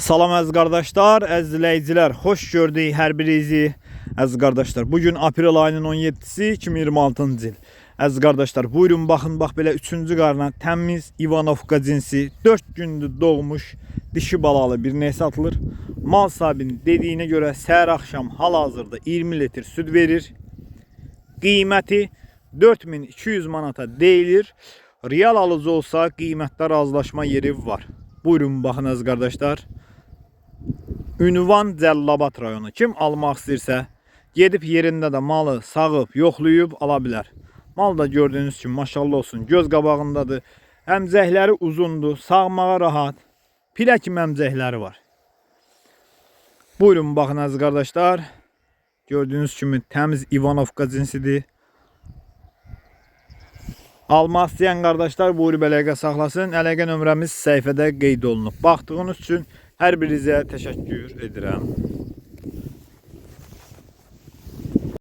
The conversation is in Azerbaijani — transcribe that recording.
Salam əziz qardaşlar, əziz izləyicilər, xoş gördük hər birinizi. Əziz qardaşlar, bugün aprel ayının 17-si 2026-cı il. Əziz qardaşlar, buyurun baxın, bax belə 3-cü qarına təmiz İvanovka cinsi 4 gündür doğmuş dişi balalı bir neysə atılır. Mal sahibinin dediyinə görə səhər axşam hal-hazırda 20 litr süd verir. Qiyməti 4200 manata deyilir. Real alıcı olsa qiymətdə razılaşma yeri var. Buyurun baxın əziz qardaşlar. Ünvan Cəllabad rayonu. Kim almaq istəyirsə, gedib yerində də malı sağıb, yoxlayıb ala bilər. Mal da gördüyünüz kimi maşallah olsun, göz qabağındadır. Əmcəkləri uzundur, sağmağa rahat. Pilə kimi əmcəkləri var. Buyurun baxın əziz qardaşlar. Gördüyünüz kimi təmiz İvanovka cinsidir. Almaq istəyən qardaşlar buyurub əlaqə saxlasın. Əlaqə nömrəmiz səhifədə qeyd olunub. Baxdığınız üçün hər birinizə təşəkkür edirəm.